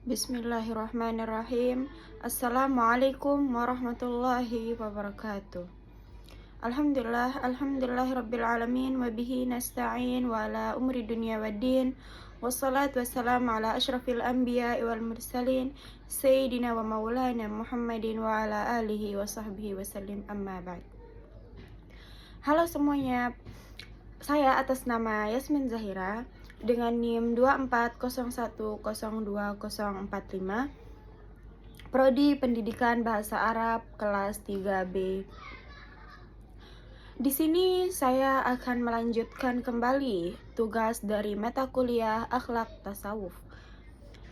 Bismillahirrahmanirrahim. Assalamualaikum warahmatullahi wabarakatuh. Alhamdulillahirabbil alamin wa bihi nasta'in wa ala umri dunya waddin. Wassalatu wassalamu ala asyrafil anbiya'i wal mursalin sayyidina wa maulana Muhammadin wa ala alihi wa sahbihi wasallim, amma ba'd. Halo semuanya, saya atas nama Yasmin Zahira dengan NIM 2401020045, Prodi Pendidikan Bahasa Arab kelas 3B. Di sini saya akan melanjutkan kembali tugas dari mata kuliah Akhlak Tasawuf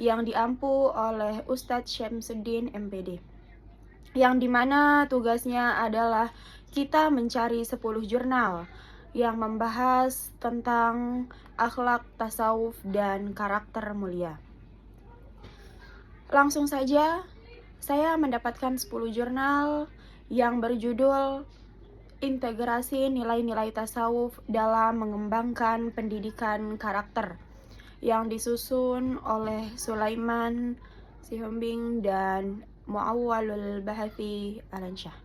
yang diampu oleh Ustadz Syamsuddin MPD, yang dimana tugasnya adalah kita mencari 10 jurnal yang membahas tentang akhlak, tasawuf, dan karakter mulia. Langsung saja, saya mendapatkan 10 jurnal yang berjudul Integrasi Nilai-Nilai Tasawuf dalam Mengembangkan Pendidikan Karakter, yang disusun oleh Sulaiman Sihombing dan Muawwalul Bahathi Alansyah.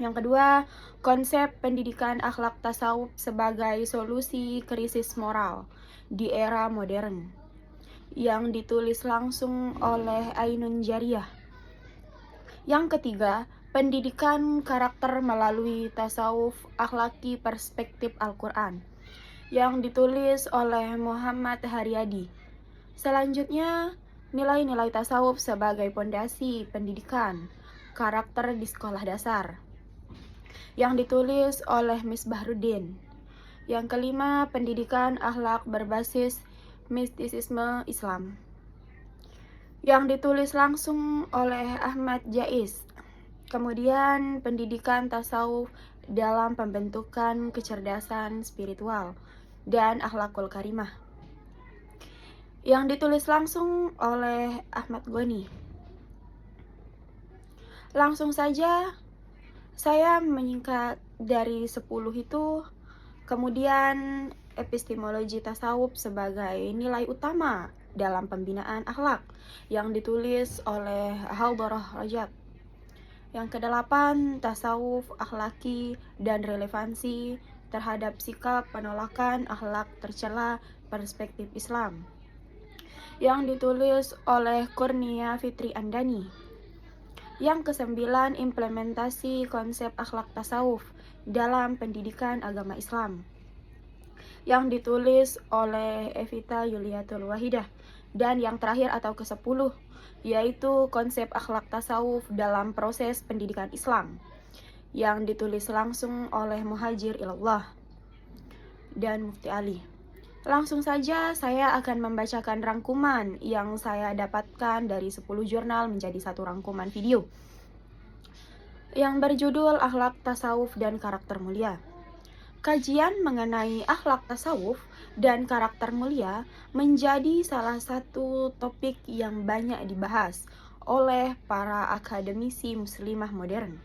Yang kedua, konsep pendidikan akhlak tasawuf sebagai solusi krisis moral di era modern, yang ditulis langsung oleh Ainun Jariyah. Yang ketiga, pendidikan karakter melalui tasawuf akhlaki perspektif Al-Quran, yang ditulis oleh Muhammad Haryadi. Selanjutnya, nilai-nilai tasawuf sebagai pondasi pendidikan karakter di sekolah dasar, yang ditulis oleh Misbahrudin. Yang kelima, pendidikan akhlak berbasis mistisisme Islam, yang ditulis langsung oleh Ahmad Jais. Kemudian, pendidikan tasawuf dalam pembentukan kecerdasan spiritual dan akhlakul karimah, yang ditulis langsung oleh Ahmad Ghani. Langsung saja saya menyingkat dari 10 itu. Kemudian epistemologi tasawuf sebagai nilai utama dalam pembinaan akhlak, yang ditulis oleh Haldarah Rajab. Yang kedelapan, tasawuf akhlaki dan relevansi terhadap sikap penolakan akhlak tercela perspektif Islam, yang ditulis oleh Kurnia Fitri Andani. Yang kesembilan, implementasi konsep akhlak tasawuf dalam pendidikan agama Islam, yang ditulis oleh Evita Yuliatul Wahidah. Dan yang terakhir atau ke-10, yaitu konsep akhlak tasawuf dalam proses pendidikan Islam, yang ditulis langsung oleh Muhajir Ilallah dan Mufti Ali. Langsung saja saya akan membacakan rangkuman yang saya dapatkan dari 10 jurnal menjadi satu rangkuman video yang berjudul Akhlak Tasawuf dan Karakter Mulia. Kajian mengenai akhlak tasawuf dan karakter mulia menjadi salah satu topik yang banyak dibahas oleh para akademisi muslimah modern.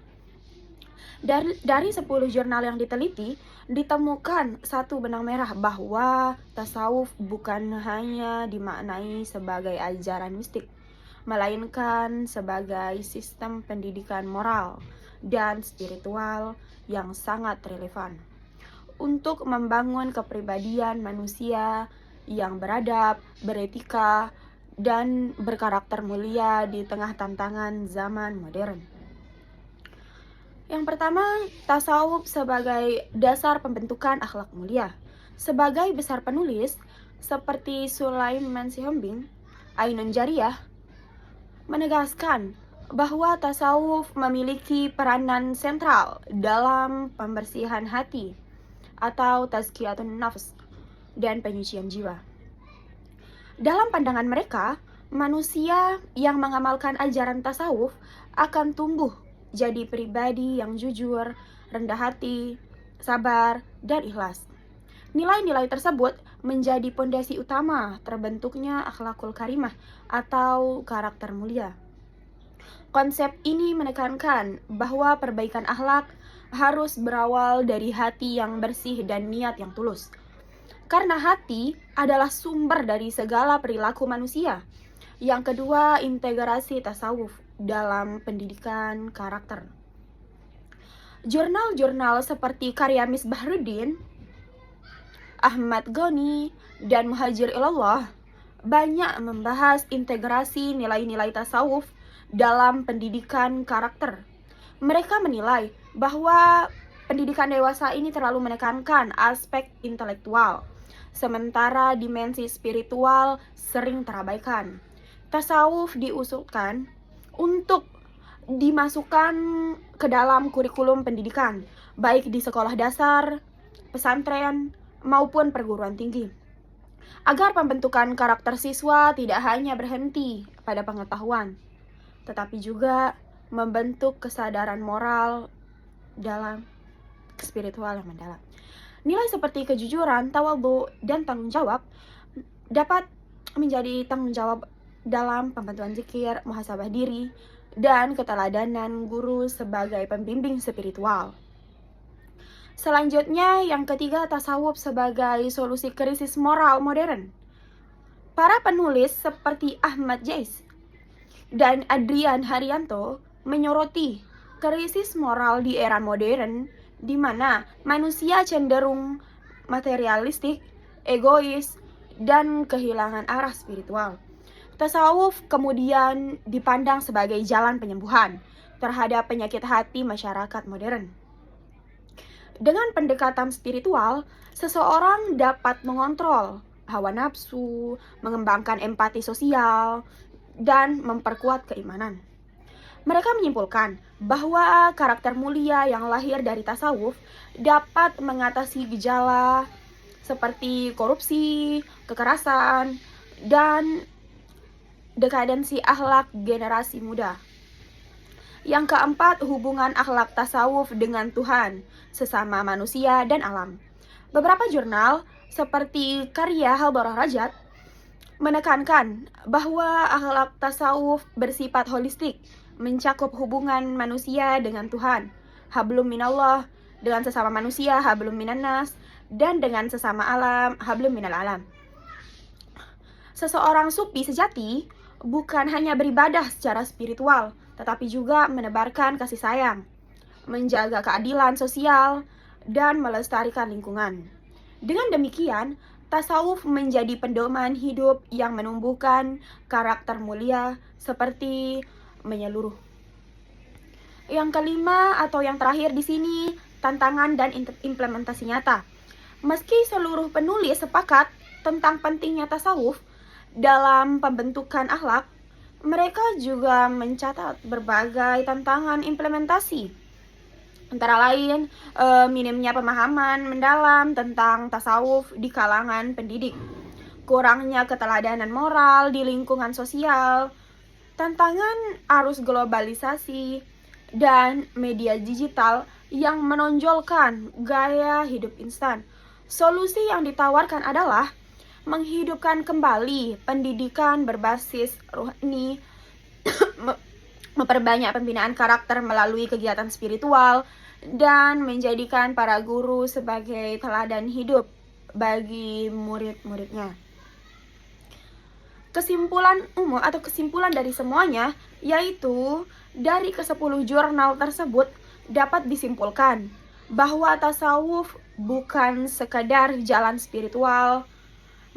Dari 10 jurnal yang diteliti, ditemukan satu benang merah bahwa tasawuf bukan hanya dimaknai sebagai ajaran mistik, melainkan sebagai sistem pendidikan moral dan spiritual yang sangat relevan untuk membangun kepribadian manusia yang beradab, beretika, dan berkarakter mulia di tengah tantangan zaman modern. Yang pertama, tasawuf sebagai dasar pembentukan akhlak mulia. Sebagai besar penulis seperti Sulaiman Sihombing, Ainun Jariyah menegaskan bahwa tasawuf memiliki peranan sentral dalam pembersihan hati atau tazkiyatun nafs dan penyucian jiwa. Dalam pandangan mereka, manusia yang mengamalkan ajaran tasawuf akan tumbuh jadi pribadi yang jujur, rendah hati, sabar, dan ikhlas. Nilai-nilai tersebut menjadi pondasi utama terbentuknya akhlakul karimah atau karakter mulia. Konsep ini menekankan bahwa perbaikan akhlak harus berawal dari hati yang bersih dan niat yang tulus. Karena hati adalah sumber dari segala perilaku manusia. Yang kedua, integrasi tasawuf dalam pendidikan karakter. Jurnal-jurnal seperti karya Misbahuddin, Ahmad Ghani, dan Muhajir Ilallah banyak membahas integrasi nilai-nilai tasawuf dalam pendidikan karakter. Mereka menilai bahwa pendidikan dewasa ini terlalu menekankan aspek intelektual, sementara dimensi spiritual sering terabaikan. Tasawuf diusulkan untuk dimasukkan ke dalam kurikulum pendidikan, baik di sekolah dasar, pesantren, maupun perguruan tinggi, agar pembentukan karakter siswa tidak hanya berhenti pada pengetahuan, tetapi juga membentuk kesadaran moral dalam spiritual yang mendalam. Nilai seperti kejujuran, tawadhu, dan tanggung jawab dapat menjadi tanggung jawab dalam pembantuan zikir, muhasabah diri, dan keteladanan guru sebagai pembimbing spiritual. Selanjutnya, yang ketiga, tasawuf sebagai solusi krisis moral modern. Para penulis seperti Ahmad Jais dan Adrian Haryanto menyoroti krisis moral di era modern, di mana manusia cenderung materialistik, egois, dan kehilangan arah spiritual. Tasawuf kemudian dipandang sebagai jalan penyembuhan terhadap penyakit hati masyarakat modern. Dengan pendekatan spiritual, seseorang dapat mengontrol hawa nafsu, mengembangkan empati sosial, dan memperkuat keimanan. Mereka menyimpulkan bahwa karakter mulia yang lahir dari tasawuf dapat mengatasi gejala seperti korupsi, kekerasan, dan dekadensi akhlak generasi muda. Yang keempat, hubungan akhlak tasawuf dengan Tuhan, sesama manusia, dan alam. Beberapa jurnal seperti karya Halbarah Rajat menekankan bahwa akhlak tasawuf bersifat holistik, mencakup hubungan manusia dengan Tuhan, hablum minallah, dengan sesama manusia, hablum minannas, dan dengan sesama alam, hablum minal alam. Seseorang sufi sejati bukan hanya beribadah secara spiritual, tetapi juga menebarkan kasih sayang, menjaga keadilan sosial, dan melestarikan lingkungan. Dengan demikian, tasawuf menjadi pedoman hidup yang menumbuhkan karakter mulia seperti menyeluruh. Yang kelima atau yang terakhir di sini, tantangan dan implementasi nyata. Meski seluruh penulis sepakat tentang pentingnya tasawuf dalam pembentukan akhlak, mereka juga mencatat berbagai tantangan implementasi. Antara lain, minimnya pemahaman mendalam tentang tasawuf di kalangan pendidik, kurangnya keteladanan moral di lingkungan sosial, tantangan arus globalisasi, dan media digital yang menonjolkan gaya hidup instan. Solusi yang ditawarkan adalah menghidupkan kembali pendidikan berbasis rohani, memperbanyak pembinaan karakter melalui kegiatan spiritual, dan menjadikan para guru sebagai teladan hidup bagi murid-muridnya. Kesimpulan umum atau kesimpulan dari semuanya yaitu dari ke-10 jurnal tersebut dapat disimpulkan bahwa tasawuf bukan sekadar jalan spiritual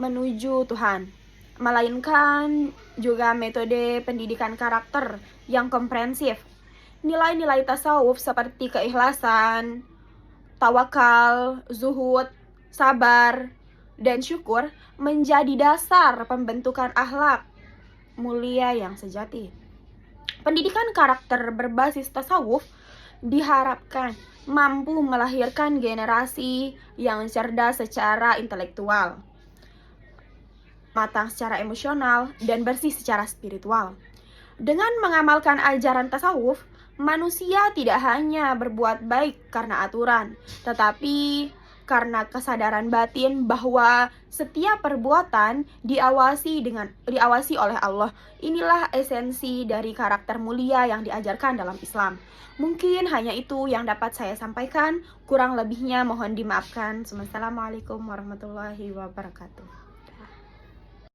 menuju Tuhan, melainkan juga metode pendidikan karakter yang komprehensif. Nilai-nilai tasawuf seperti keikhlasan, tawakal, zuhud, sabar, dan syukur menjadi dasar pembentukan akhlak mulia yang sejati. Pendidikan karakter berbasis tasawuf diharapkan mampu melahirkan generasi yang cerdas secara intelektual, matang secara emosional, dan bersih secara spiritual. Dengan mengamalkan ajaran tasawuf, manusia tidak hanya berbuat baik karena aturan, tetapi karena kesadaran batin bahwa setiap perbuatan diawasi oleh Allah. Inilah esensi dari karakter mulia yang diajarkan dalam Islam. Mungkin hanya itu yang dapat saya sampaikan. Kurang lebihnya mohon dimaafkan. Wassalamualaikum warahmatullahi wabarakatuh.